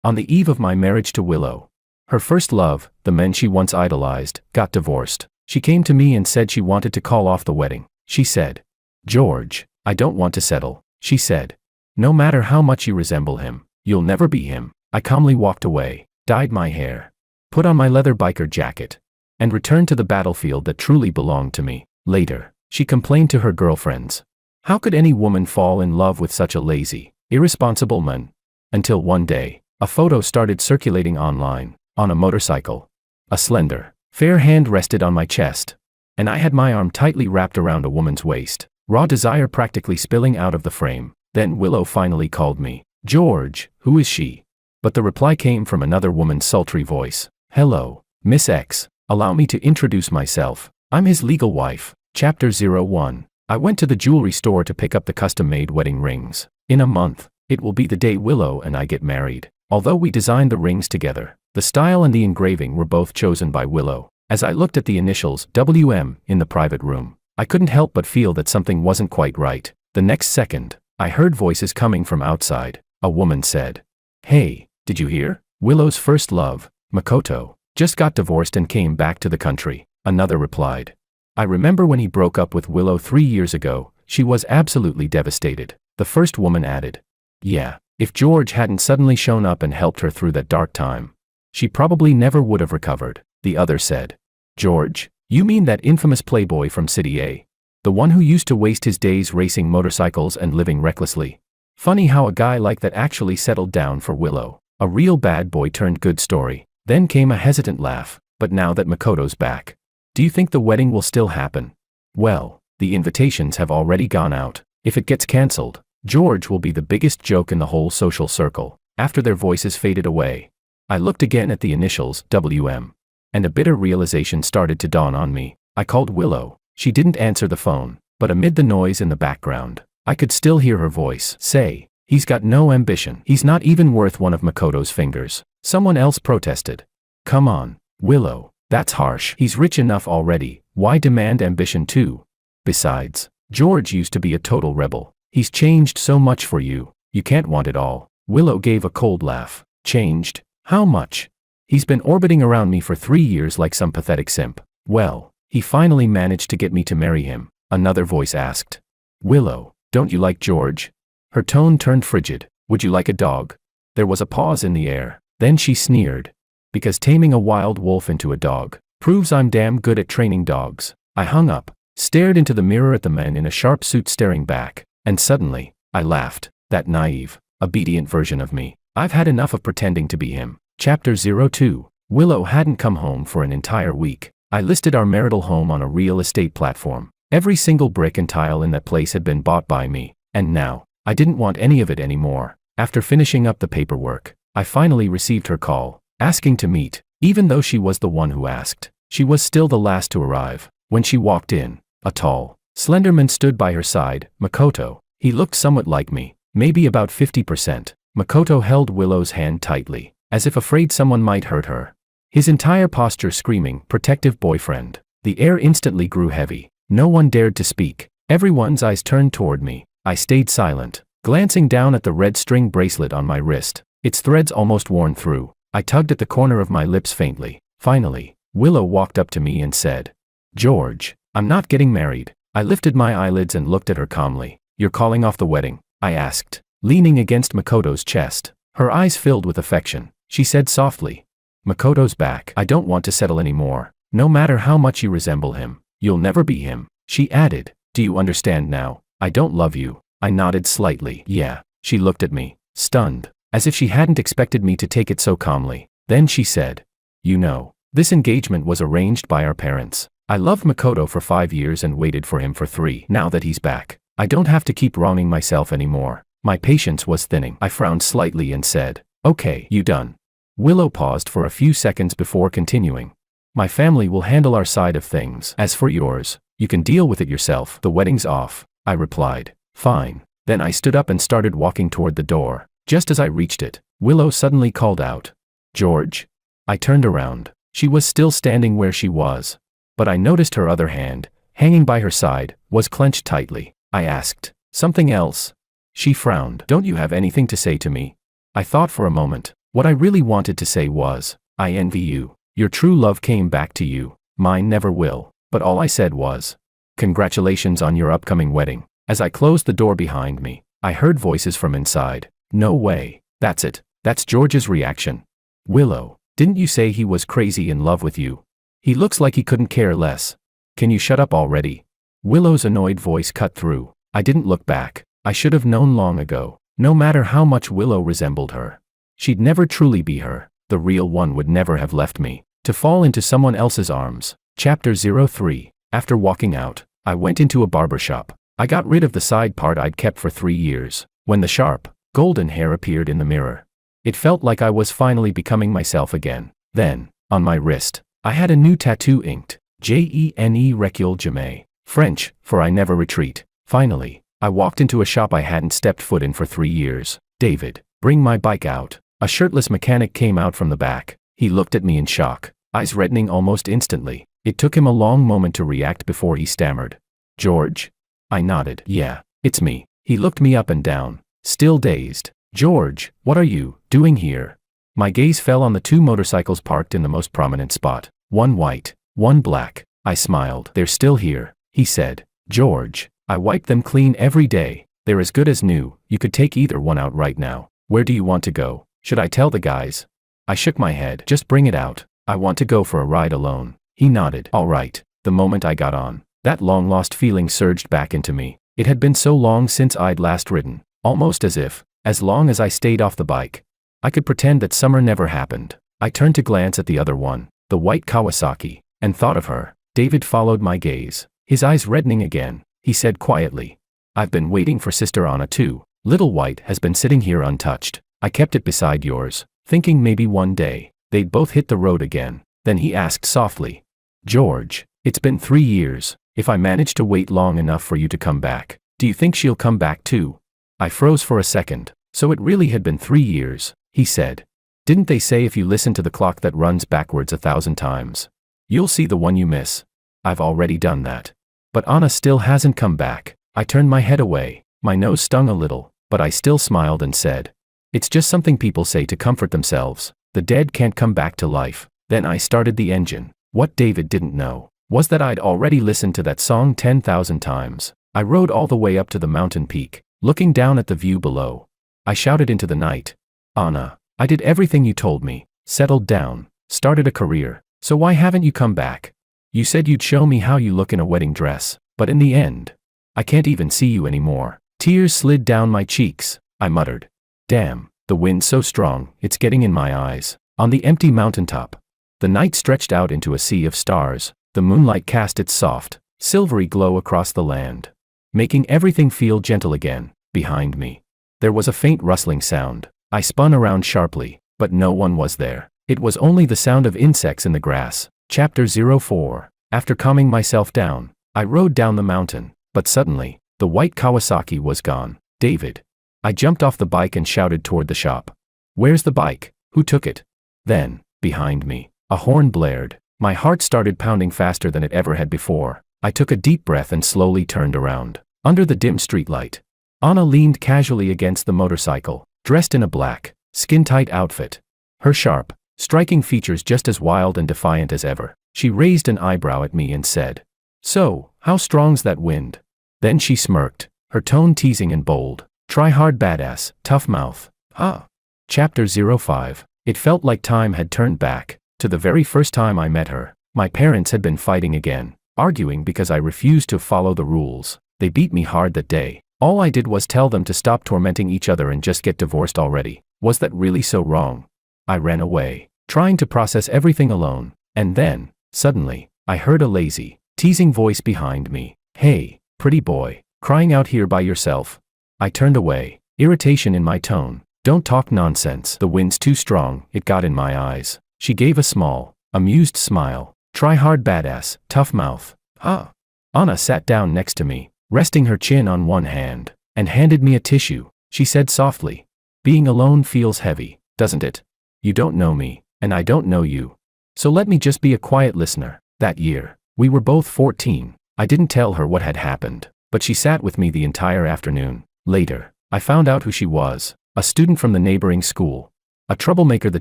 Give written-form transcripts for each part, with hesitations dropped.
On the eve of my marriage to Willow. Her first love, the man she once idolized, got divorced. She came to me and said she wanted to call off the wedding. She said, "George, I don't want to settle," she said. "No matter how much you resemble him, you'll never be him." I calmly walked away, dyed my hair, put on my leather biker jacket, and returned to the battlefield that truly belonged to me. Later, she complained to her girlfriends. How could any woman fall in love with such a lazy, irresponsible man? Until one day, a photo started circulating online, on a motorcycle. A slender, fair hand rested on my chest, and I had my arm tightly wrapped around a woman's waist, raw desire practically spilling out of the frame. Then Willow finally called me. "George, who is she?" But the reply came from another woman's sultry voice. "Hello, Miss X. Allow me to introduce myself. I'm his legal wife." Chapter 01. I went to the jewelry store to pick up the custom-made wedding rings. In a month, it will be the day Willow and I get married. Although we designed the rings together, the style and the engraving were both chosen by Willow. As I looked at the initials WM in the private room, I couldn't help but feel that something wasn't quite right. The next second, I heard voices coming from outside. A woman said, "Hey, did you hear? Willow's first love, Makoto, just got divorced and came back to the country." Another replied, "I remember when he broke up with Willow 3 years ago, she was absolutely devastated." The first woman added, "Yeah, if George hadn't suddenly shown up and helped her through that dark time, she probably never would have recovered." The other said, "George, you mean that infamous playboy from City A? The one who used to waste his days racing motorcycles and living recklessly? Funny how a guy like that actually settled down for Willow. A real bad boy turned good story." Then came a hesitant laugh. "But now that Makoto's back, do you think the wedding will still happen?" "Well, the invitations have already gone out. If it gets cancelled, George will be the biggest joke in the whole social circle." After their voices faded away, I looked again at the initials WM, and a bitter realization started to dawn on me. I called Willow. She didn't answer the phone, but amid the noise in the background, I could still hear her voice say, "He's got no ambition. He's not even worth one of Makoto's fingers." Someone else protested, "Come on, Willow, that's harsh. He's rich enough already. Why demand ambition too? Besides, George used to be a total rebel. He's changed so much for you. You can't want it all." Willow gave a cold laugh. "Changed? How much? He's been orbiting around me for 3 years like some pathetic simp." "Well, he finally managed to get me to marry him," another voice asked. "Willow, don't you like George?" Her tone turned frigid. "Would you like a dog?" There was a pause in the air. Then she sneered, "Because taming a wild wolf into a dog proves I'm damn good at training dogs." I hung up, stared into the mirror at the man in a sharp suit staring back, and suddenly, I laughed. That naive, obedient version of me. I've had enough of pretending to be him. Chapter 02. Willow hadn't come home for an entire week. I listed our marital home on a real estate platform. Every single brick and tile in that place had been bought by me, and now, I didn't want any of it anymore. After finishing up the paperwork, I finally received her call, asking to meet. Even though she was the one who asked, she was still the last to arrive. When she walked in, a tall, slender man stood by her side. Makoto. He looked somewhat like me, maybe about 50%. Makoto held Willow's hand tightly, as if afraid someone might hurt her. His entire posture screaming, "Protective boyfriend." The air instantly grew heavy. No one dared to speak. Everyone's eyes turned toward me. I stayed silent, glancing down at the red string bracelet on my wrist, its threads almost worn through. I tugged at the corner of my lips faintly. Finally, Willow walked up to me and said, "George, I'm not getting married." I lifted my eyelids and looked at her calmly. "You're calling off the wedding?" I asked, leaning against Makoto's chest. Her eyes filled with affection. She said softly, "Makoto's back. I don't want to settle anymore. No matter how much you resemble him, you'll never be him." She added, "Do you understand now? I don't love you." I nodded slightly. "Yeah." She looked at me, stunned, as if she hadn't expected me to take it so calmly. Then she said, "You know, this engagement was arranged by our parents. I loved Makoto for 5 years and waited for him for 3. Now that he's back, I don't have to keep wronging myself anymore." My patience was thinning. I frowned slightly and said, "Okay, you done?" Willow paused for a few seconds before continuing. "My family will handle our side of things. As for yours, you can deal with it yourself. The wedding's off." I replied, "Fine." Then I stood up and started walking toward the door. Just as I reached it, Willow suddenly called out, "George?" I turned around. She was still standing where she was, but I noticed her other hand, hanging by her side, was clenched tightly. I asked, "Something else?" She frowned. "Don't you have anything to say to me?" I thought for a moment. What I really wanted to say was, I envy you. Your true love came back to you. Mine never will. But all I said was, congratulations on your upcoming wedding. As I closed the door behind me, I heard voices from inside. No way. That's it. That's George's reaction. Willow, didn't you say he was crazy in love with you? He looks like he couldn't care less. Can you shut up already? Willow's annoyed voice cut through. I didn't look back. I should have known long ago. No matter how much Willow resembled her, she'd never truly be her. The real one would never have left me to fall into someone else's arms. Chapter 03. After walking out, I went into a barbershop. I got rid of the side part I'd kept for 3 years. When the sharp, golden hair appeared in the mirror, it felt like I was finally becoming myself again. Then, on my wrist, I had a new tattoo inked, Jene Recul Jamais, French, for I never retreat. Finally, I walked into a shop I hadn't stepped foot in for 3 years. David, bring my bike out. A shirtless mechanic came out from the back. He looked at me in shock, eyes reddening almost instantly. It took him a long moment to react before he stammered. George? I nodded. Yeah, it's me. He looked me up and down, still dazed. George, what are you doing here? My gaze fell on the 2 motorcycles parked in the most prominent spot. One white, one black. I smiled. They're still here, he said. George, I wipe them clean every day. They're as good as new. You could take either one out right now. Where do you want to go? Should I tell the guys? I shook my head. Just bring it out. I want to go for a ride alone. He nodded. All right. The moment I got on, that long-lost feeling surged back into me. It had been so long since I'd last ridden, almost as long as I stayed off the bike, I could pretend that summer never happened. I turned to glance at the other one, the white Kawasaki, and thought of her. David followed my gaze, his eyes reddening again. He said quietly, I've been waiting for Sister Anna too. Little White has been sitting here untouched. I kept it beside yours, thinking maybe one day they'd both hit the road again. Then he asked softly, George, it's been 3 years. If I manage to wait long enough for you to come back, do you think she'll come back too? I froze for a second. So it really had been 3 years, he said. Didn't they say if you listen to the clock that runs backwards 1,000 times, you'll see the one you miss? I've already done that. But Anna still hasn't come back. I turned my head away. My nose stung a little, but I still smiled and said, it's just something people say to comfort themselves. The dead can't come back to life. Then I started the engine. What David didn't know was that I'd already listened to that song 10,000 times. I rode all the way up to the mountain peak, looking down at the view below. I shouted into the night, Anna, I did everything you told me, settled down, started a career, so why haven't you come back? You said you'd show me how you look in a wedding dress, but in the end, I can't even see you anymore. Tears slid down my cheeks. I muttered, damn, the wind's so strong, it's getting in my eyes. On the empty mountaintop, the night stretched out into a sea of stars. The moonlight cast its soft, silvery glow across the land, making everything feel gentle again. Behind me, there was a faint rustling sound. I spun around sharply, but no one was there. It was only the sound of insects in the grass. Chapter 04. After calming myself down, I rode down the mountain, but suddenly, the white Kawasaki was gone. David. I jumped off the bike and shouted toward the shop. Where's the bike? Who took it? Then, behind me, a horn blared. My heart started pounding faster than it ever had before. I took a deep breath and slowly turned around. Under the dim streetlight, Anna leaned casually against the motorcycle, dressed in a black, skin-tight outfit. Her sharp, striking features just as wild and defiant as ever. She raised an eyebrow at me and said, so, how strong's that wind? Then she smirked, her tone teasing and bold. Try hard badass, tough mouth. Huh. Chapter 05. It felt like time had turned back to the very first time I met her. My parents had been fighting again, arguing because I refused to follow the rules. They beat me hard that day. All I did was tell them to stop tormenting each other and just get divorced already. Was that really so wrong? I ran away, trying to process everything alone. And then, suddenly, I heard a lazy, teasing voice behind me. Hey, pretty boy, crying out here by yourself. I turned away, irritation in my tone. Don't talk nonsense. The wind's too strong, it got in my eyes. She gave a small, amused smile. Try hard badass, tough mouth. Huh. Anna sat down next to me, resting her chin on one hand, and handed me a tissue. She said softly, being alone feels heavy, doesn't it? You don't know me, and I don't know you. So let me just be a quiet listener. That year, we were both 14. I didn't tell her what had happened, but she sat with me the entire afternoon. Later, I found out who she was, a student from the neighboring school. A troublemaker the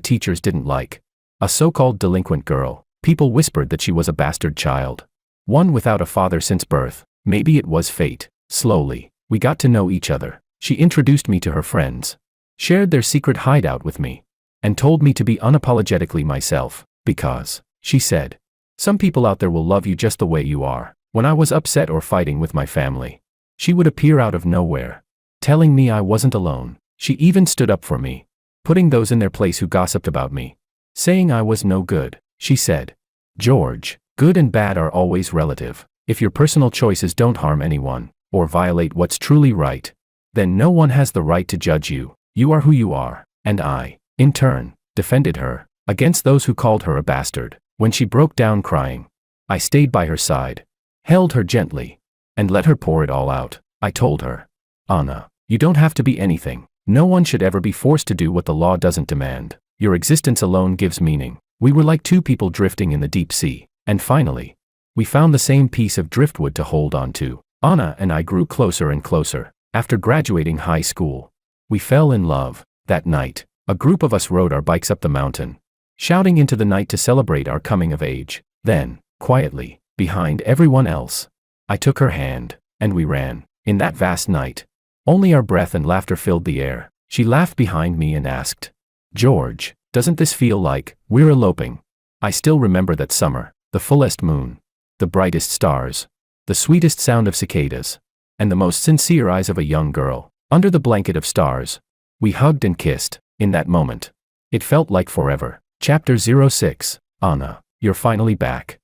teachers didn't like. A so-called delinquent girl. People whispered that she was a bastard child. One without a father since birth. Maybe it was fate. Slowly, we got to know each other. She introduced me to her friends. Shared their secret hideout with me. And told me to be unapologetically myself. Because, she said, some people out there will love you just the way you are. When I was upset or fighting with my family, she would appear out of nowhere, telling me I wasn't alone. She even stood up for me, putting those in their place who gossiped about me, saying I was no good. She said, George, good and bad are always relative. If your personal choices don't harm anyone, or violate what's truly right, then no one has the right to judge you. You are who you are. And I, in turn, defended her against those who called her a bastard. When she broke down crying, I stayed by her side, held her gently, and let her pour it all out. I told her, Anna, you don't have to be anything. No one should ever be forced to do what the law doesn't demand. Your existence alone gives meaning. We were like two people drifting in the deep sea, and finally, we found the same piece of driftwood to hold on to. Anna and I grew closer and closer. After graduating high school, we fell in love. That night, a group of us rode our bikes up the mountain, shouting into the night to celebrate our coming of age. Then, quietly, behind everyone else, I took her hand, and we ran. In that vast night, only our breath and laughter filled the air. She laughed behind me and asked, George, doesn't this feel like we're eloping? I still remember that summer, the fullest moon, the brightest stars, the sweetest sound of cicadas, and the most sincere eyes of a young girl. Under the blanket of stars, we hugged and kissed. In that moment, it felt like forever. Chapter 06. Anna, you're finally back.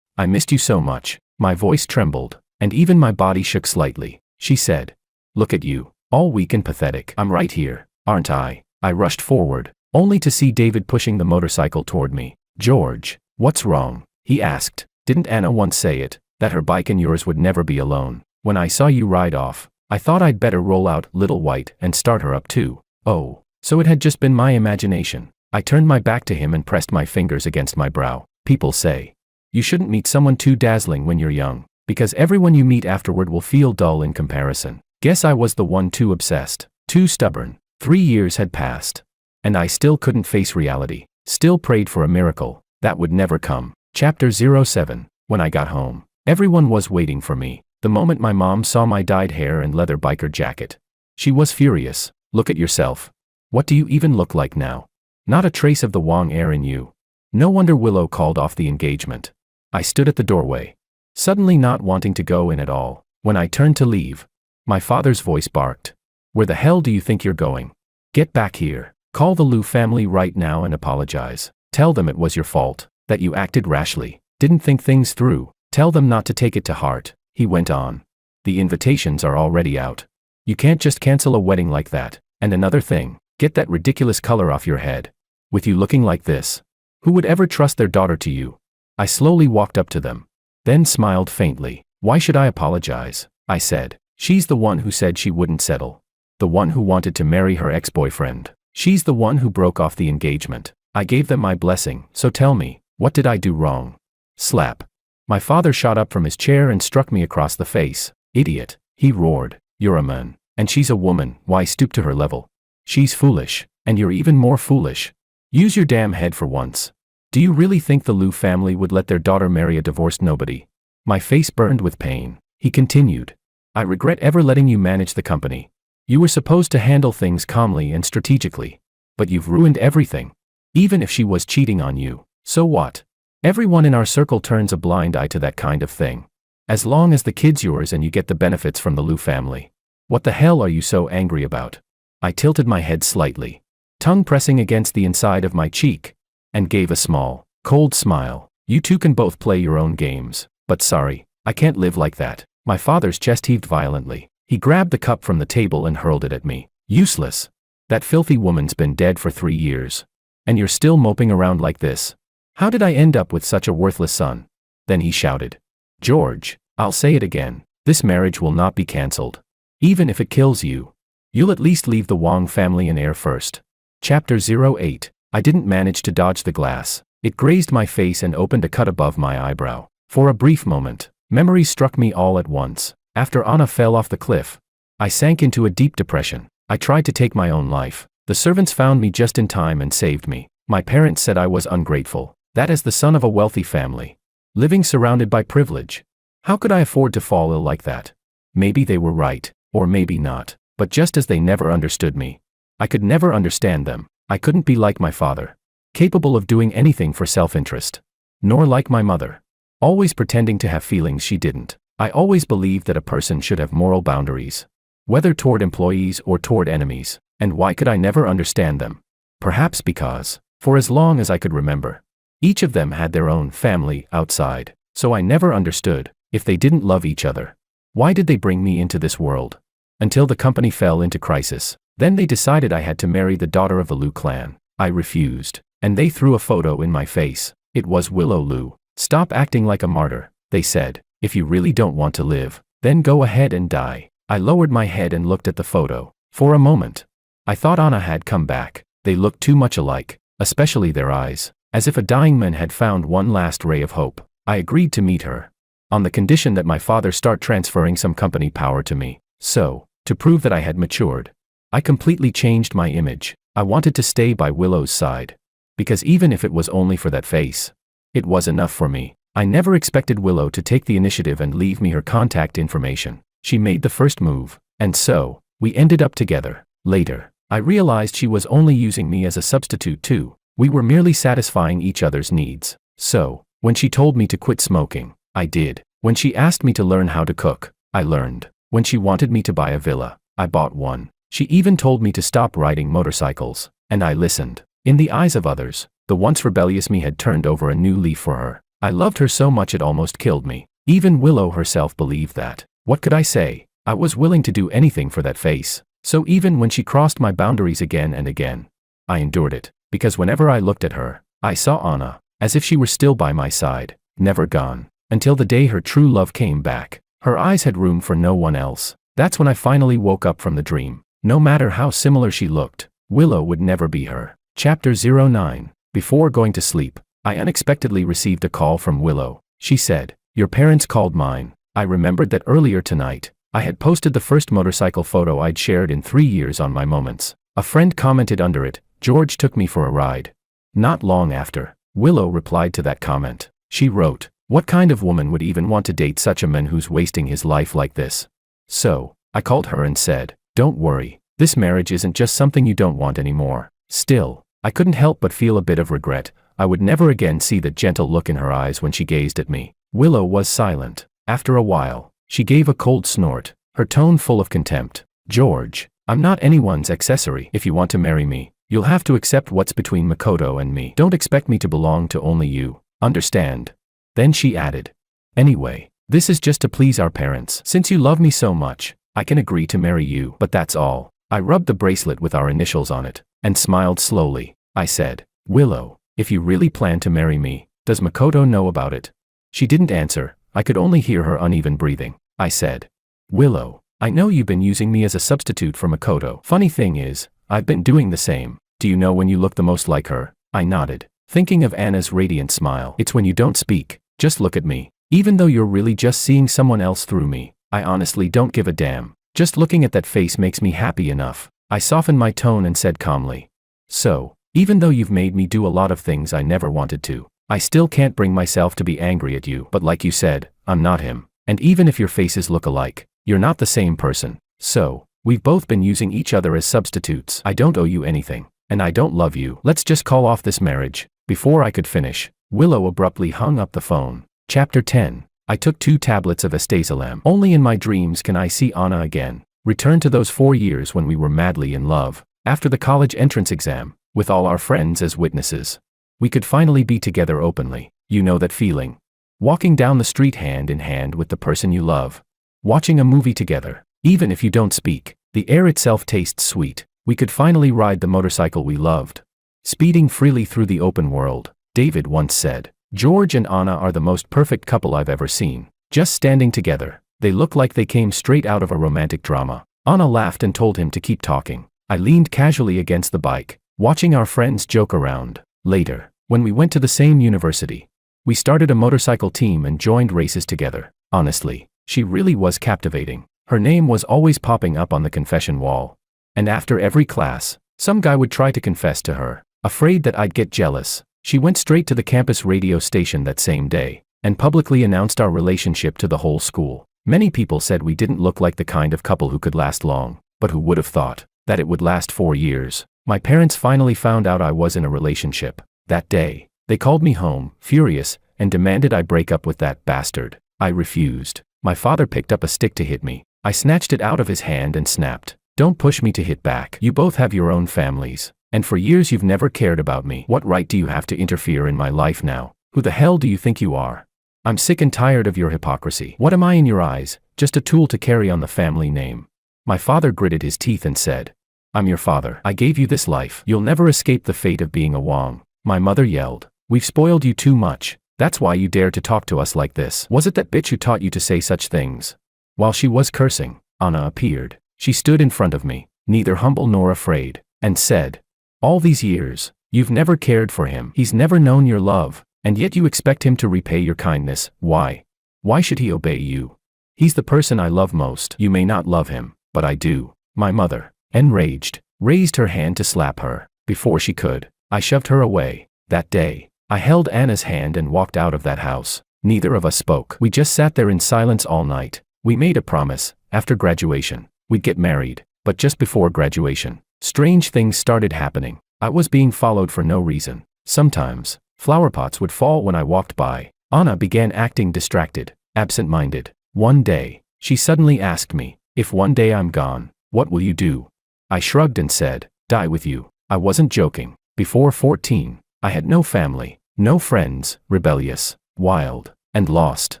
I missed you so much. My voice trembled, and even my body shook slightly. She said, look at you, all weak and pathetic. I'm right here, aren't I? I rushed forward, only to see David pushing the motorcycle toward me. George, what's wrong? He asked. Didn't Anna once say it, that her bike and yours would never be alone? When I saw you ride off, I thought I'd better roll out Little White and start her up too. Oh, so it had just been my imagination. I turned my back to him and pressed my fingers against my brow. People say, you shouldn't meet someone too dazzling when you're young, because everyone you meet afterward will feel dull in comparison. Guess I was the one too obsessed, too stubborn. 3 years had passed, and I still couldn't face reality. Still prayed for a miracle that would never come. Chapter 07. When I got home, everyone was waiting for me. The moment my mom saw my dyed hair and leather biker jacket, she was furious. Look at yourself. What do you even look like now? Not a trace of the Wong air in you. No wonder Willow called off the engagement. I stood at the doorway, suddenly not wanting to go in at all. When I turned to leave, my father's voice barked. Where the hell do you think you're going? Get back here. Call the Liu family right now and apologize. Tell them it was your fault, that you acted rashly, didn't think things through. Tell them not to take it to heart. He went on. The invitations are already out. You can't just cancel a wedding like that. And another thing, get that ridiculous color off your head. With you looking like this, who would ever trust their daughter to you? I slowly walked up to them, then smiled faintly. Why should I apologize? I said. She's the one who said she wouldn't settle. The one who wanted to marry her ex-boyfriend. She's the one who broke off the engagement. I gave them my blessing, so tell me, what did I do wrong? Slap. My father shot up from his chair and struck me across the face. Idiot, he roared. You're a man, and she's a woman. Why stoop to her level? She's foolish, and you're even more foolish. Use your damn head for once. Do you really think the Liu family would let their daughter marry a divorced nobody? My face burned with pain. He continued. I regret ever letting you manage the company. You were supposed to handle things calmly and strategically. But you've ruined everything. Even if she was cheating on you, so what? Everyone in our circle turns a blind eye to that kind of thing. As long as the kid's yours and you get the benefits from the Liu family. What the hell are you so angry about? I tilted my head slightly, tongue pressing against the inside of my cheek, and gave a small, cold smile. You two can both play your own games, but sorry, I can't live like that. My father's chest heaved violently. He grabbed the cup from the table and hurled it at me. Useless. That filthy woman's been dead for 3 years. And you're still moping around like this. How did I end up with such a worthless son? Then he shouted. George, I'll say it again. This marriage will not be cancelled. Even if it kills you, you'll at least leave the Wong family an heir first. Chapter 08. I didn't manage to dodge the glass. It grazed my face and opened a cut above my eyebrow. For a brief moment, memories struck me all at once. After Anna fell off the cliff, I sank into a deep depression. I tried to take my own life. The servants found me just in time and saved me. My parents said I was ungrateful. That as the son of a wealthy family, living surrounded by privilege, how could I afford to fall ill like that? Maybe they were right, or maybe not. But just as they never understood me, I could never understand them. I couldn't be like my father, capable of doing anything for self-interest. Nor like my mother, always pretending to have feelings she didn't. I always believed that a person should have moral boundaries, whether toward employees or toward enemies. And why could I never understand them? Perhaps because, for as long as I could remember, each of them had their own family outside. So I never understood, if they didn't love each other, why did they bring me into this world? Until the company fell into crisis. Then they decided I had to marry the daughter of the Liu clan. I refused, and they threw a photo in my face. It was Willow Liu. Stop acting like a martyr, they said. If you really don't want to live, then go ahead and die. I lowered my head and looked at the photo. For a moment, I thought Anna had come back. They looked too much alike, especially their eyes, as if a dying man had found one last ray of hope. I agreed to meet her, on the condition that my father start transferring some company power to me. So, to prove that I had matured, I completely changed my image. I wanted to stay by Willow's side, because even if it was only for that face, it was enough for me. I never expected Willow to take the initiative and leave me her contact information. She made the first move, and so, we ended up together. Later, I realized she was only using me as a substitute too. We were merely satisfying each other's needs. So, when she told me to quit smoking, I did. When she asked me to learn how to cook, I learned. When she wanted me to buy a villa, I bought one. She even told me to stop riding motorcycles, and I listened. In the eyes of others, the once rebellious me had turned over a new leaf for her. I loved her so much it almost killed me. Even Willow herself believed that. What could I say? I was willing to do anything for that face. So even when she crossed my boundaries again and again, I endured it, because whenever I looked at her, I saw Anna, as if she were still by my side, never gone, until the day her true love came back. Her eyes had room for no one else. That's when I finally woke up from the dream. No matter how similar she looked, Willow would never be her. Chapter 09. Before going to sleep, I unexpectedly received a call from Willow. She said, "Your parents called mine." I remembered that earlier tonight, I had posted the first motorcycle photo I'd shared in 3 years on my Moments. A friend commented under it, "George took me for a ride." Not long after, Willow replied to that comment. She wrote, "What kind of woman would even want to date such a man who's wasting his life like this?" So, I called her and said, "Don't worry, this marriage isn't just something you don't want anymore." Still, I couldn't help but feel a bit of regret. I would never again see that gentle look in her eyes when she gazed at me. Willow was silent. After a while, she gave a cold snort, her tone full of contempt. "George, I'm not anyone's accessory. If you want to marry me, you'll have to accept what's between Makoto and me. Don't expect me to belong to only you. Understand?" Then she added, "Anyway, this is just to please our parents. Since you love me so much, I can agree to marry you, but that's all." I rubbed the bracelet with our initials on it, and smiled slowly. I said, "Willow, if you really plan to marry me, does Makoto know about it?" She didn't answer. I could only hear her uneven breathing. I said, "Willow, I know you've been using me as a substitute for Makoto. Funny thing is, I've been doing the same. Do you know when you look the most like her?" I nodded, thinking of Anna's radiant smile. "It's when you don't speak, just look at me. Even though you're really just seeing someone else through me, I honestly don't give a damn. Just looking at that face makes me happy enough." I softened my tone and said calmly, "So, even though you've made me do a lot of things I never wanted to, I still can't bring myself to be angry at you. But like you said, I'm not him. And even if your faces look alike, you're not the same person. So, we've both been using each other as substitutes. I don't owe you anything, and I don't love you. Let's just call off this marriage." Before I could finish, Willow abruptly hung up the phone. Chapter 10. I took 2 tablets of Astaxylem. Only in my dreams can I see Anna again. Return to those 4 years when we were madly in love. After the college entrance exam, with all our friends as witnesses, we could finally be together openly. You know that feeling. Walking down the street hand in hand with the person you love. Watching a movie together. Even if you don't speak, the air itself tastes sweet. We could finally ride the motorcycle we loved. Speeding freely through the open world. David once said, "George and Anna are the most perfect couple I've ever seen. Just standing together, they look like they came straight out of a romantic drama." Anna laughed and told him to keep talking. I leaned casually against the bike, watching our friends joke around. Later, when we went to the same university, we started a motorcycle team and joined races together. Honestly, she really was captivating. Her name was always popping up on the confession wall. And after every class, Some guy would try to confess to her, afraid that I'd get jealous. She went straight to the campus radio station that same day, and publicly announced our relationship to the whole school. Many people said we didn't look like the kind of couple who could last long, but who would have thought that it would last 4 years. My parents finally found out I was in a relationship. That day, they called me home, furious, and demanded I break up with that bastard. I refused. My father picked up a stick to hit me. I snatched it out of his hand and snapped, "Don't push me to hit back. You both have your own families, and for years you've never cared about me. What right do you have to interfere in my life now? Who the hell do you think you are? I'm sick and tired of your hypocrisy. What am I in your eyes? Just a tool to carry on the family name." My father gritted his teeth and said, "I'm your father. I gave you this life. You'll never escape the fate of being a Wong." My mother yelled, "We've spoiled you too much. That's why you dare to talk to us like this. Was it that bitch who taught you to say such things?" While she was cursing, Anna appeared. She stood in front of me, neither humble nor afraid, and said, "All these years, you've never cared for him. He's never known your love, and yet you expect him to repay your kindness. Why? Why should he obey you? He's the person I love most. You may not love him, but I do." My mother, enraged, raised her hand to slap her. Before she could, I shoved her away. That day, I held Anna's hand and walked out of that house. Neither of us spoke. We just sat there in silence all night. We made a promise, after graduation, we'd get married, but just before graduation, strange things started happening. I was being followed for no reason. Sometimes, flower pots would fall when I walked by. Anna began acting distracted, absent-minded. One day, she suddenly asked me, "If one day I'm gone, what will you do?" I shrugged and said, "Die with you." I wasn't joking. Before 14, I had no family, no friends, rebellious, wild, and lost.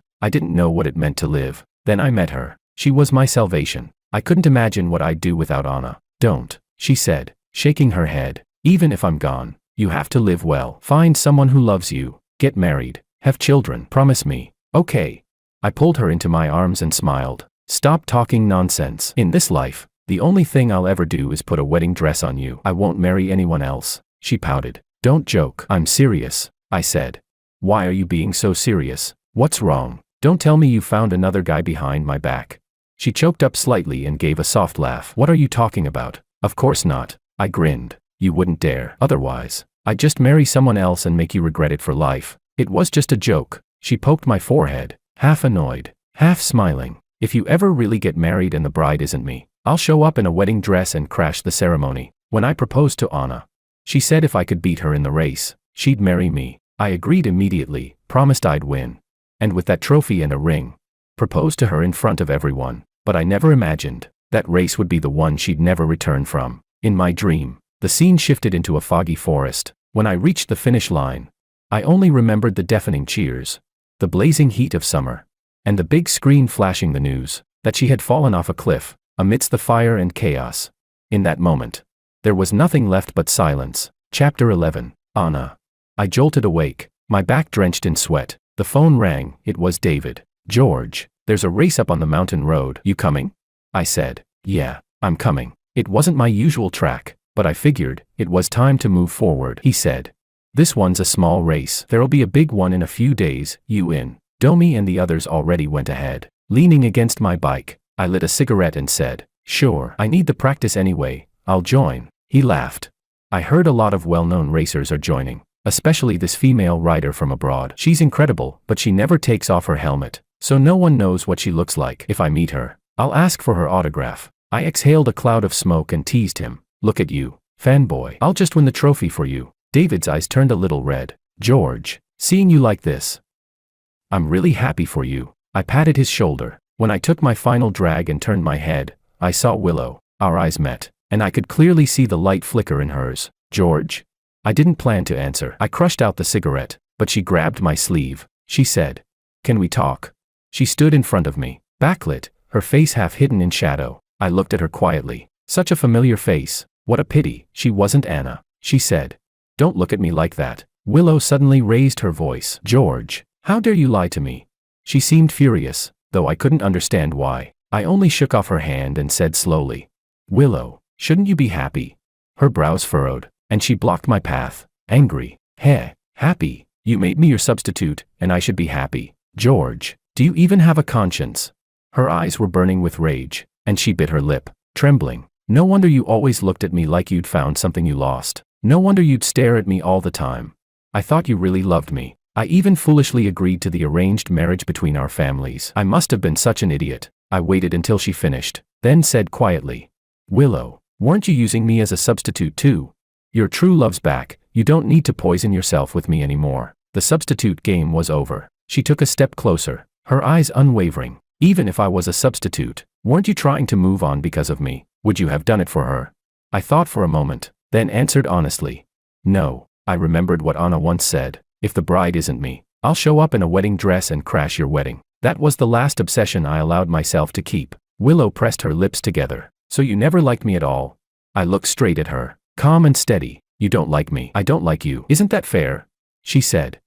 I didn't know what it meant to live. Then I met her. She was my salvation. I couldn't imagine what I'd do without Anna. "Don't," she said, shaking her head. "Even if I'm gone, you have to live well. Find someone who loves you, get married, have children. Promise me." "Okay." I pulled her into my arms and smiled. "Stop talking nonsense. In this life, the only thing I'll ever do is put a wedding dress on you. I won't marry anyone else." She pouted. "Don't joke." "I'm serious," I said. "Why are you being so serious? What's wrong? Don't tell me you found another guy behind my back." She choked up slightly and gave a soft laugh. "What are you talking about?" "Of course not." I grinned. "You wouldn't dare. Otherwise, I'd just marry someone else and make you regret it for life. It was just a joke." She poked my forehead, half annoyed, half smiling. "If you ever really get married and the bride isn't me, I'll show up in a wedding dress and crash the ceremony." When I proposed to Anna, she said if I could beat her in the race, she'd marry me. I agreed immediately, promised I'd win. And with that trophy and a ring, proposed to her in front of everyone. But I never imagined that race would be the one she'd never return from. In my dream, the scene shifted into a foggy forest. When I reached the finish line, I only remembered the deafening cheers, the blazing heat of summer, and the big screen flashing the news that she had fallen off a cliff, amidst the fire and chaos. In that moment, there was nothing left but silence. Chapter 11. Anna. I jolted awake, my back drenched in sweat. The phone rang. It was David. "George, there's a race up on the mountain road. You coming?" I said, "Yeah, I'm coming." It wasn't my usual track, but I figured it was time to move forward. He said, "This one's a small race. There'll be a big one in a few days. You in?" Domi and the others already went ahead. Leaning against my bike, I lit a cigarette and said, "Sure, I need the practice anyway. I'll join." He laughed. "I heard a lot of well-known racers are joining, especially this female rider from abroad. She's incredible, but she never takes off her helmet, so no one knows what she looks like. If I meet her, I'll ask for her autograph." I exhaled a cloud of smoke and teased him. "Look at you, fanboy. I'll just win the trophy for you." David's eyes turned a little red. "George, seeing you like this, I'm really happy for you." I patted his shoulder. When I took my final drag and turned my head, I saw Willow. Our eyes met, and I could clearly see the light flicker in hers. "George?" I didn't plan to answer. I crushed out the cigarette, but she grabbed my sleeve. She said, "Can we talk?" She stood in front of me, backlit, her face half hidden in shadow. I looked at her quietly. Such a familiar face. What a pity she wasn't Anna. She said, "Don't look at me like that." Willow suddenly raised her voice. "George, how dare you lie to me?" She seemed furious, though I couldn't understand why. I only shook off her hand and said slowly, "Willow, shouldn't you be happy?" Her brows furrowed, and she blocked my path. Angry. "Heh, happy? You made me your substitute, and I should be happy. George, do you even have a conscience?" Her eyes were burning with rage, and she bit her lip, trembling. No wonder you always looked at me like you'd found something you lost. No wonder you'd stare at me all the time. I thought you really loved me. I even foolishly agreed to the arranged marriage between our families. I must have been such an idiot. I waited until she finished, then said quietly, Willow, weren't you using me as a substitute too? Your true love's back, you don't need to poison yourself with me anymore. The substitute game was over. She took a step closer, her eyes unwavering. Even if I was a substitute, weren't you trying to move on because of me? Would you have done it for her? I thought for a moment, then answered honestly. No. I remembered what Anna once said, if the bride isn't me, I'll show up in a wedding dress and crash your wedding. That was the last obsession I allowed myself to keep. Willow pressed her lips together. So you never liked me at all? I looked straight at her, calm and steady. You don't like me. I don't like you. Isn't that fair? She said.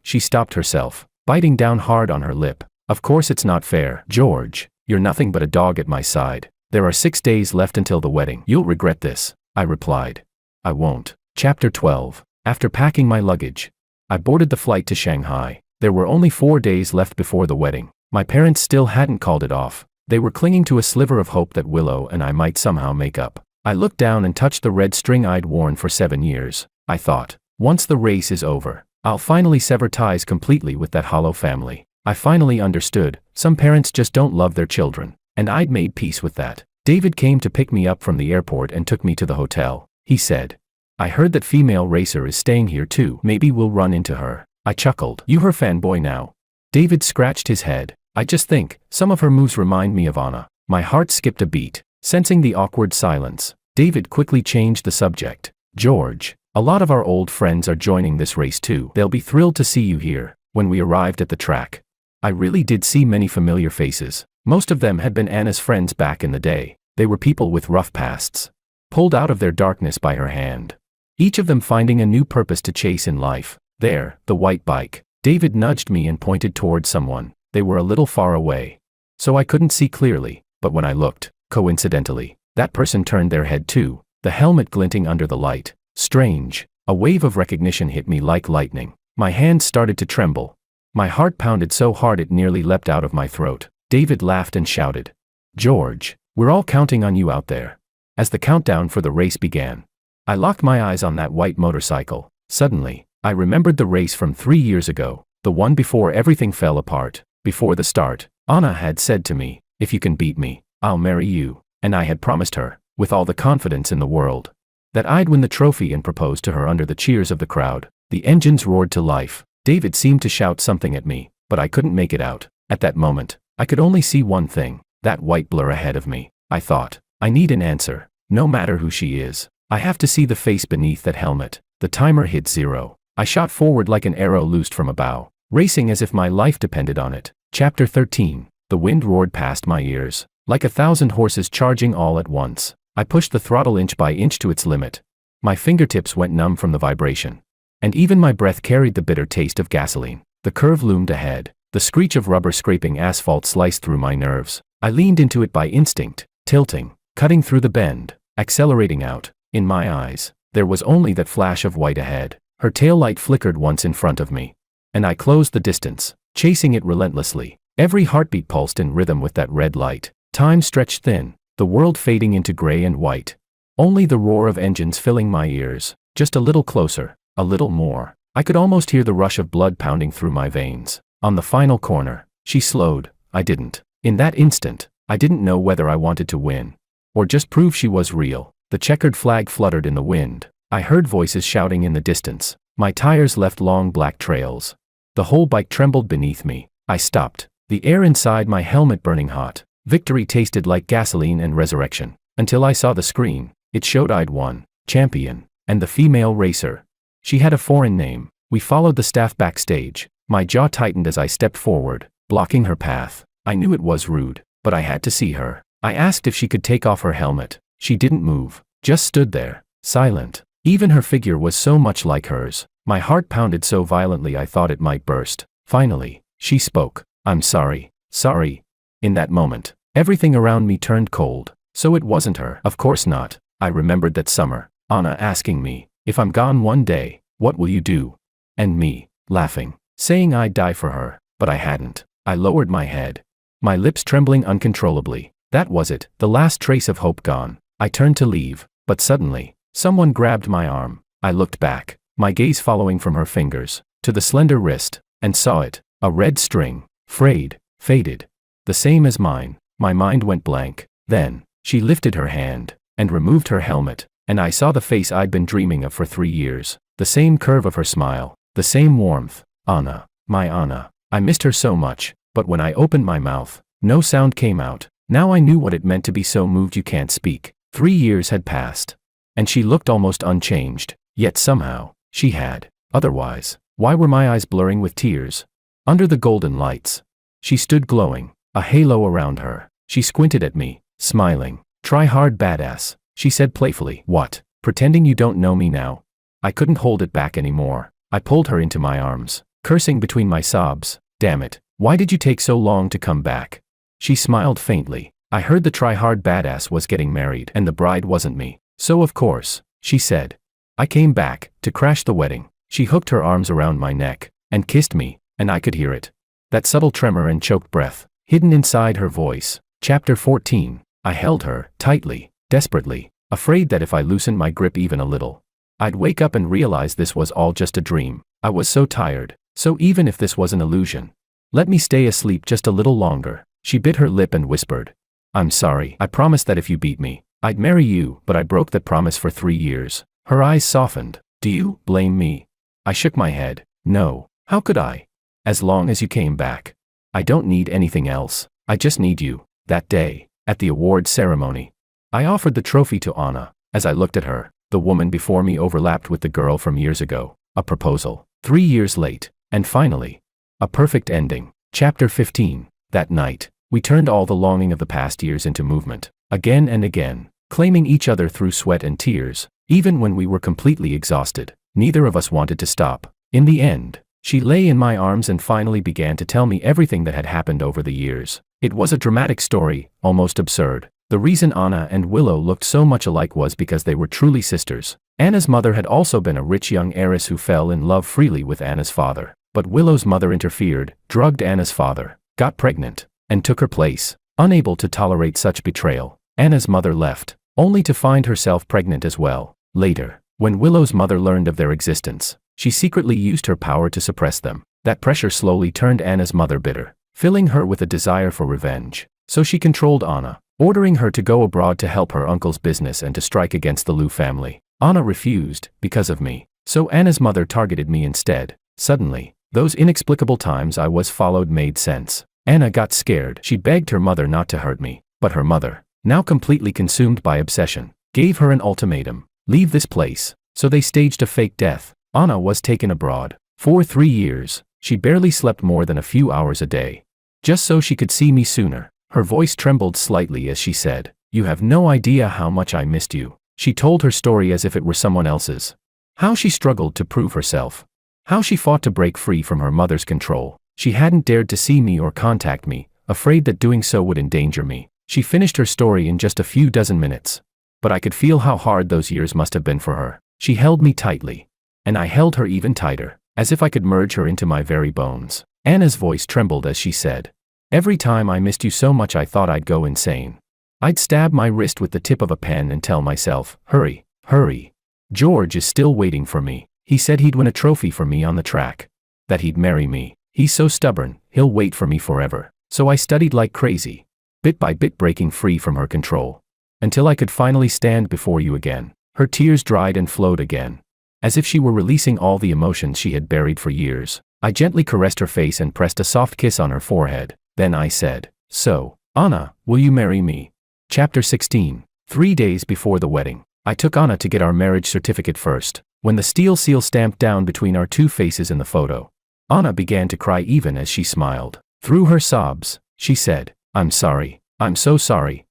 She stopped herself, biting down hard on her lip. Of course it's not fair. George, you're nothing but a dog at my side. There are 6 days left until the wedding. You'll regret this, I replied. I won't. Chapter 12. After packing my luggage, I boarded the flight to Shanghai. There were only 4 days left before the wedding. My parents still hadn't called it off. They were clinging to a sliver of hope that Willow and I might somehow make up. I looked down and touched the red string I'd worn for 7 years. I thought, once the race is over, I'll finally sever ties completely with that hollow family. I finally understood, some parents just don't love their children, and I'd made peace with that. David came to pick me up from the airport and took me to the hotel. He said, I heard that female racer is staying here too. Maybe we'll run into her. I chuckled. You her fanboy now? David scratched his head. I just think, some of her moves remind me of Anna. My heart skipped a beat, sensing the awkward silence. David quickly changed the subject. George, a lot of our old friends are joining this race too. They'll be thrilled to see you here. When we arrived at the track, I really did see many familiar faces. Most of them had been Anna's friends back in the day. They were people with rough pasts, pulled out of their darkness by her hand. Each of them finding a new purpose to chase in life. There, the white bike. David nudged me and pointed towards someone. They were a little far away, so I couldn't see clearly, but when I looked, coincidentally, that person turned their head too, the helmet glinting under the light. Strange. A wave of recognition hit me like lightning. My hands started to tremble. My heart pounded so hard it nearly leapt out of my throat. David laughed and shouted, George, we're all counting on you out there. As the countdown for the race began, I locked my eyes on that white motorcycle. Suddenly, I remembered the race from 3 years ago, the one before everything fell apart. Before the start, Anna had said to me, if you can beat me, I'll marry you. And I had promised her, with all the confidence in the world, that I'd win the trophy and propose to her under the cheers of the crowd. The engines roared to life. David seemed to shout something at me, but I couldn't make it out. At that moment, I could only see one thing, that white blur ahead of me. I thought, I need an answer, no matter who she is. I have to see the face beneath that helmet. The timer hit 0. I shot forward like an arrow loosed from a bow, racing as if my life depended on it. Chapter 13. The wind roared past my ears, like 1,000 horses charging all at once. I pushed the throttle inch by inch to its limit. My fingertips went numb from the vibration, and even my breath carried the bitter taste of gasoline. The curve loomed ahead. The screech of rubber scraping asphalt sliced through my nerves. I leaned into it by instinct, tilting, cutting through the bend, accelerating out. In my eyes, there was only that flash of white ahead. Her taillight flickered once in front of me, and I closed the distance, chasing it relentlessly. Every heartbeat pulsed in rhythm with that red light. Time stretched thin, the world fading into gray and white. Only the roar of engines filling my ears. Just a little closer, a little more. I could almost hear the rush of blood pounding through my veins. On the final corner, she slowed. I didn't. In that instant, I didn't know whether I wanted to win, or just prove she was real. The checkered flag fluttered in the wind. I heard voices shouting in the distance. My tires left long black trails. The whole bike trembled beneath me. I stopped, the air inside my helmet burning hot. Victory tasted like gasoline and resurrection. Until I saw the screen, it showed I'd won. Champion. And the female racer. She had a foreign name. We followed the staff backstage. My jaw tightened as I stepped forward, blocking her path. I knew it was rude, but I had to see her. I asked if she could take off her helmet. She didn't move, just stood there, silent. Even her figure was so much like hers. My heart pounded so violently I thought it might burst. Finally, she spoke. I'm sorry. Sorry. In that moment, everything around me turned cold. So it wasn't her. Of course not. I remembered that summer, Anna asking me, if I'm gone one day, what will you do? And me, laughing, saying I'd die for her, but I hadn't. I lowered my head, my lips trembling uncontrollably. That was it, the last trace of hope gone. I turned to leave, but suddenly, someone grabbed my arm. I looked back, my gaze following from her fingers to the slender wrist, and saw it, a red string, frayed, faded. The same as mine. My mind went blank. Then, she lifted her hand, and removed her helmet, and I saw the face I'd been dreaming of for 3 years. The same curve of her smile, the same warmth. Anna, my Anna. I missed her so much, but when I opened my mouth, no sound came out. Now I knew what it meant to be so moved you can't speak. 3 years had passed, and she looked almost unchanged, yet somehow, she had. Otherwise, why were my eyes blurring with tears? Under the golden lights, she stood glowing, a halo around her. She squinted at me, smiling. "Try hard, badass," she said playfully. "What? Pretending you don't know me now?" I couldn't hold it back anymore. I pulled her into my arms, cursing between my sobs. "Damn it, why did you take so long to come back?" She smiled faintly. "I heard the try-hard badass was getting married and the bride wasn't me. So of course," she said. "I came back to crash the wedding." She hooked her arms around my neck and kissed me, and I could hear it. That subtle tremor and choked breath, hidden inside her voice. Chapter 14. I held her, tightly, desperately, afraid that if I loosened my grip even a little, I'd wake up and realize this was all just a dream. I was so tired, so even if this was an illusion, let me stay asleep just a little longer. She bit her lip and whispered, "I'm sorry. I promised that if you beat me, I'd marry you, but I broke that promise for 3 years. Her eyes softened. "Do you blame me?" I shook my head. "No. How could I? As long as you came back. I don't need anything else. I just need you." That day, at the awards ceremony, I offered the trophy to Anna. As I looked at her, the woman before me overlapped with the girl from years ago. A proposal, 3 years late, and finally, a perfect ending. Chapter 15. That night, we turned all the longing of the past years into movement, again and again, claiming each other through sweat and tears. Even when we were completely exhausted, neither of us wanted to stop. In the end, she lay in my arms and finally began to tell me everything that had happened over the years. It was a dramatic story, almost absurd. The reason Anna and Willow looked so much alike was because they were truly sisters. Anna's mother had also been a rich young heiress who fell in love freely with Anna's father. But Willow's mother interfered, drugged Anna's father, got pregnant, and took her place. Unable to tolerate such betrayal, Anna's mother left, only to find herself pregnant as well. Later, when Willow's mother learned of their existence, she secretly used her power to suppress them. That pressure slowly turned Anna's mother bitter, filling her with a desire for revenge. So she controlled Anna, ordering her to go abroad to help her uncle's business and to strike against the Liu family. Anna refused, because of me. So Anna's mother targeted me instead. Suddenly, those inexplicable times I was followed made sense. Anna got scared. She begged her mother not to hurt me. But her mother, now completely consumed by obsession, gave her an ultimatum. Leave this place. So they staged a fake death. Anna was taken abroad. For 3 years, she barely slept more than a few hours a day. Just so she could see me sooner. Her voice trembled slightly as she said, "You have no idea how much I missed you." She told her story as if it were someone else's. How she struggled to prove herself. How she fought to break free from her mother's control. She hadn't dared to see me or contact me, afraid that doing so would endanger me. She finished her story in just a few dozen minutes. But I could feel how hard those years must have been for her. She held me tightly. And I held her even tighter, as if I could merge her into my very bones. Anna's voice trembled as she said, "Every time I missed you so much I thought I'd go insane. I'd stab my wrist with the tip of a pen and tell myself, hurry, hurry. George is still waiting for me. He said he'd win a trophy for me on the track. That he'd marry me. He's so stubborn, he'll wait for me forever." So I studied like crazy, bit by bit breaking free from her control, until I could finally stand before you again. Her tears dried and flowed again, as if she were releasing all the emotions she had buried for years. I gently caressed her face and pressed a soft kiss on her forehead. Then I said, "So, Anna, will you marry me?" Chapter 16. 3 days before the wedding, I took Anna to get our marriage certificate first. When the steel seal stamped down between our two faces in the photo, Anna began to cry even as she smiled. Through her sobs, she said, "I'm sorry. I'm so sorry.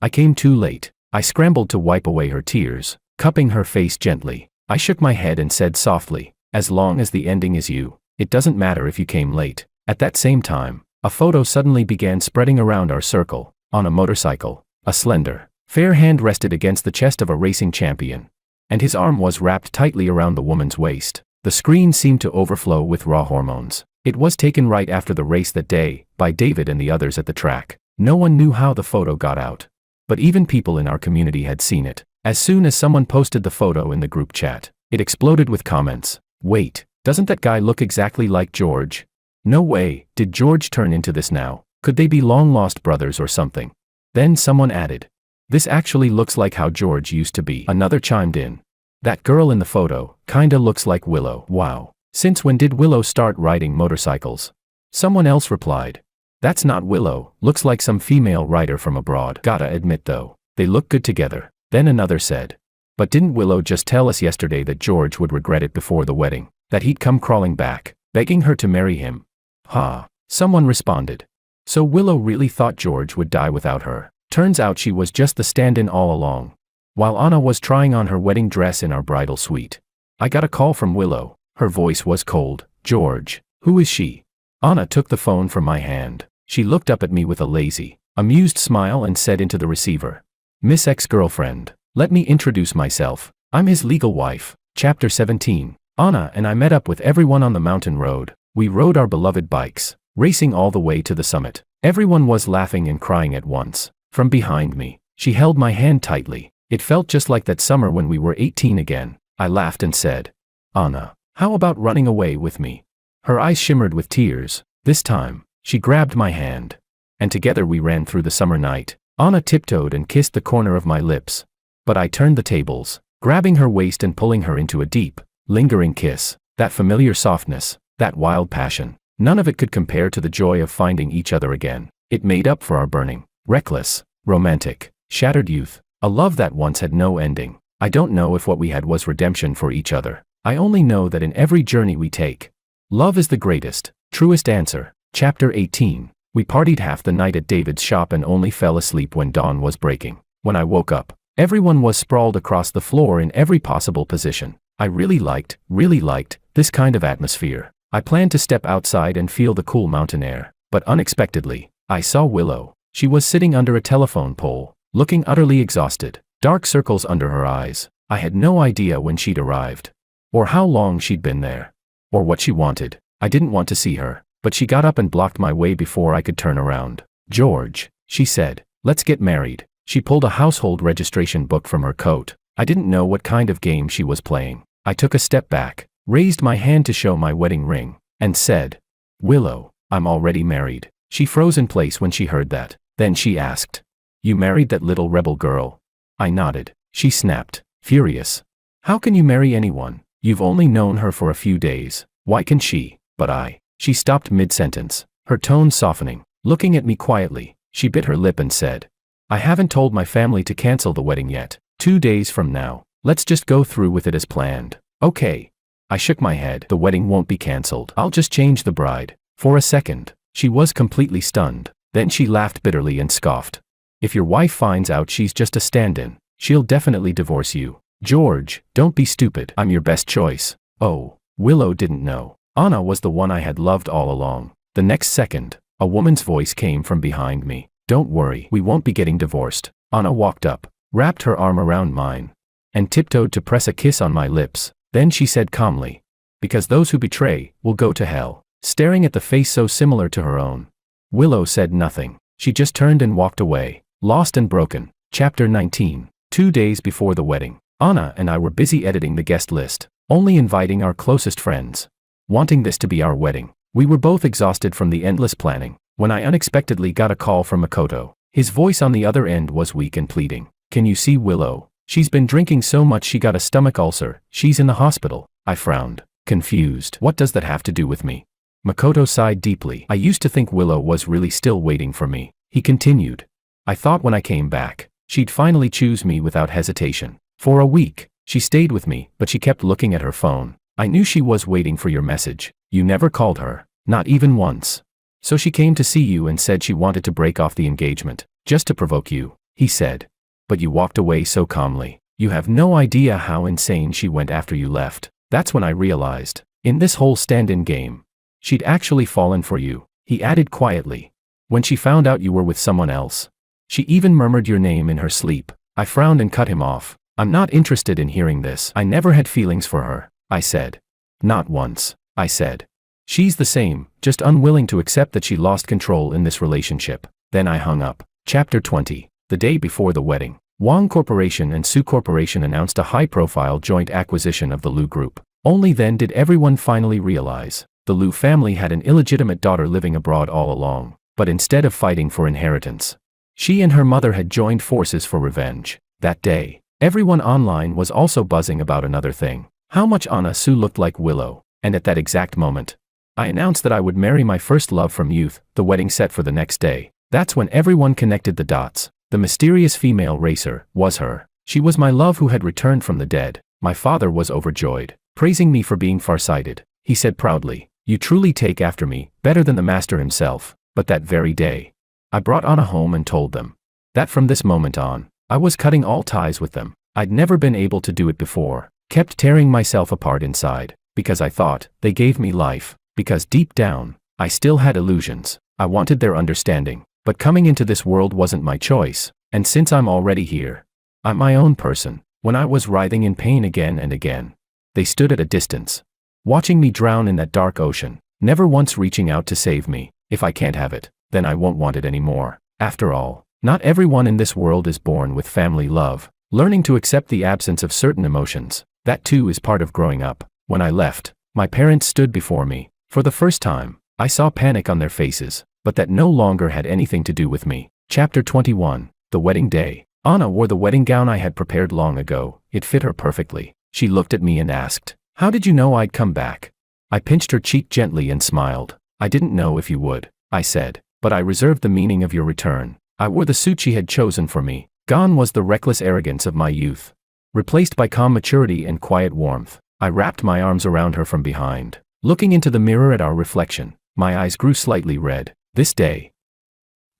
I came too late." I scrambled to wipe away her tears, cupping her face gently. I shook my head and said softly, "As long as the ending is you, it doesn't matter if you came late." At that same time, a photo suddenly began spreading around our circle. On a motorcycle, a slender, fair hand rested against the chest of a racing champion, and his arm was wrapped tightly around the woman's waist. The screen seemed to overflow with raw hormones. It was taken right after the race that day, by David and the others at the track. No one knew how the photo got out, but even people in our community had seen it. As soon as someone posted the photo in the group chat, it exploded with comments. Wait, doesn't that guy look exactly like George? No way, did George turn into this now? Could they be long-lost brothers or something? Then someone added, this actually looks like how George used to be. Another chimed in, that girl in the photo kinda looks like Willow. Wow. Since when did Willow start riding motorcycles? Someone else replied, that's not Willow, looks like some female rider from abroad. Gotta admit though, they look good together. Then another said, but didn't Willow just tell us yesterday that George would regret it before the wedding, that he'd come crawling back, begging her to marry him? Ha. Someone responded, so Willow really thought George would die without her. Turns out she was just the stand-in all along. While Anna was trying on her wedding dress in our bridal suite, I got a call from Willow. Her voice was cold. George, who is she? Anna took the phone from my hand. She looked up at me with a lazy, amused smile and said into the receiver, Miss Ex-Girlfriend, let me introduce myself. I'm his legal wife. Chapter 17. Anna and I met up with everyone on the mountain road. We rode our beloved bikes, racing all the way to the summit. Everyone was laughing and crying at once. From behind me, she held my hand tightly. It felt just like that summer when we were 18 again. I laughed and said, Anna, how about running away with me? Her eyes shimmered with tears. This time, she grabbed my hand. And together we ran through the summer night. Anna tiptoed and kissed the corner of my lips. But I turned the tables, grabbing her waist and pulling her into a deep, lingering kiss. That familiar softness, that wild passion, none of it could compare to the joy of finding each other again. It made up for our burning, reckless, romantic, shattered youth. A love that once had no ending. I don't know if what we had was redemption for each other. I only know that in every journey we take, love is the greatest, truest answer. Chapter 18. We partied half the night at David's shop and only fell asleep when dawn was breaking. When I woke up, everyone was sprawled across the floor in every possible position. I really liked this kind of atmosphere. I planned to step outside and feel the cool mountain air, but unexpectedly, I saw Willow. She was sitting under a telephone pole, looking utterly exhausted, dark circles under her eyes. I had no idea when she'd arrived, or how long she'd been there, or what she wanted. I didn't want to see her, but she got up and blocked my way before I could turn around. George, she said, let's get married. She pulled a household registration book from her coat. I didn't know what kind of game she was playing. I took a step back, raised my hand to show my wedding ring, and said, Willow, I'm already married. She froze in place when she heard that. Then she asked, you married that little rebel girl? I nodded. She snapped, furious. How can you marry anyone? You've only known her for a few days. Why can she? But I. She stopped mid-sentence, her tone softening. Looking at me quietly, she bit her lip and said, I haven't told my family to cancel the wedding yet. 2 days from now, let's just go through with it as planned. Okay. I shook my head. The wedding won't be canceled. I'll just change the bride. For a second, she was completely stunned. Then she laughed bitterly and scoffed. If your wife finds out she's just a stand-in, she'll definitely divorce you. George, don't be stupid. I'm your best choice. Oh, Willow didn't know. Anna was the one I had loved all along. The next second, a woman's voice came from behind me. Don't worry, we won't be getting divorced. Anna walked up, wrapped her arm around mine, and tiptoed to press a kiss on my lips. Then she said calmly, because those who betray will go to hell. Staring at the face so similar to her own, Willow said nothing. She just turned and walked away, lost and broken. Chapter 19. 2 days before the wedding, Anna and I were busy editing the guest list, only inviting our closest friends, wanting this to be our wedding. We were both exhausted from the endless planning, when I unexpectedly got a call from Makoto. His voice on the other end was weak and pleading. Can you see Willow? She's been drinking so much she got a stomach ulcer. She's in the hospital. I frowned, confused. What does that have to do with me? Makoto sighed deeply. I used to think Willow was really still waiting for me. He continued. I thought when I came back, she'd finally choose me without hesitation. For a week, she stayed with me, but she kept looking at her phone. I knew she was waiting for your message. You never called her, not even once. So she came to see you and said she wanted to break off the engagement, just to provoke you, he said. But you walked away so calmly. You have no idea how insane she went after you left. That's when I realized, in this whole stand-in game, she'd actually fallen for you, he added quietly. When she found out you were with someone else, she even murmured your name in her sleep. I frowned and cut him off. I'm not interested in hearing this. I never had feelings for her, I said. Not once, I said. She's the same, just unwilling to accept that she lost control in this relationship. Then I hung up. Chapter 20. The day before the wedding, Wang Corporation and Su Corporation announced a high-profile joint acquisition of the Liu Group. Only then did everyone finally realize the Liu family had an illegitimate daughter living abroad all along, but instead of fighting for inheritance, she and her mother had joined forces for revenge. That day, everyone online was also buzzing about another thing: how much Anna Su looked like Willow. And at that exact moment, I announced that I would marry my first love from youth, the wedding set for the next day. That's when everyone connected the dots. The mysterious female racer was her. She was my love who had returned from the dead. My father was overjoyed, praising me for being farsighted. He said proudly, "You truly take after me, better than the master himself." But that very day, I brought Anna home and told them that from this moment on, I was cutting all ties with them. I'd never been able to do it before, kept tearing myself apart inside, because I thought they gave me life, because deep down, I still had illusions. I wanted their understanding, but coming into this world wasn't my choice, and since I'm already here, I'm my own person. When I was writhing in pain again and again, they stood at a distance, watching me drown in that dark ocean, never once reaching out to save me. If I can't have it, then I won't want it anymore. After all, not everyone in this world is born with family love. Learning to accept the absence of certain emotions, that too is part of growing up. When I left, my parents stood before me. For the first time, I saw panic on their faces, but that no longer had anything to do with me. Chapter 21, The Wedding Day. Anna wore the wedding gown I had prepared long ago. It fit her perfectly. She looked at me and asked, "How did you know I'd come back?" I pinched her cheek gently and smiled. "I didn't know if you would," I said, "but I reserved the meaning of your return." I wore the suit she had chosen for me. Gone was the reckless arrogance of my youth, replaced by calm maturity and quiet warmth. I wrapped my arms around her from behind. Looking into the mirror at our reflection, my eyes grew slightly red. This day,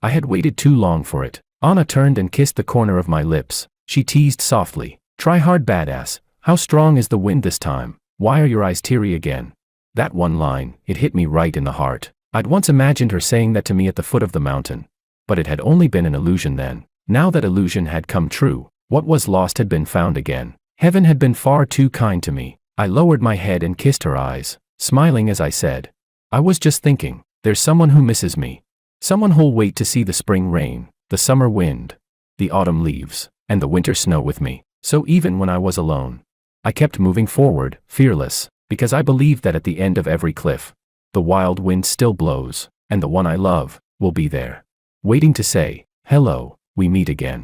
I had waited too long for it. Anna turned and kissed the corner of my lips. She teased softly, "Try hard, badass. How strong is the wind this time? Why are your eyes teary again?" That one line, it hit me right in the heart. I'd once imagined her saying that to me at the foot of the mountain, but it had only been an illusion then. Now that illusion had come true. What was lost had been found again. Heaven had been far too kind to me. I lowered my head and kissed her eyes, smiling as I said, "I was just thinking, there's someone who misses me. Someone who'll wait to see the spring rain, the summer wind, the autumn leaves, and the winter snow with me." So even when I was alone, I kept moving forward, fearless, because I believed that at the end of every cliff, the wild wind still blows, and the one I love will be there, waiting to say, "Hello, we meet again."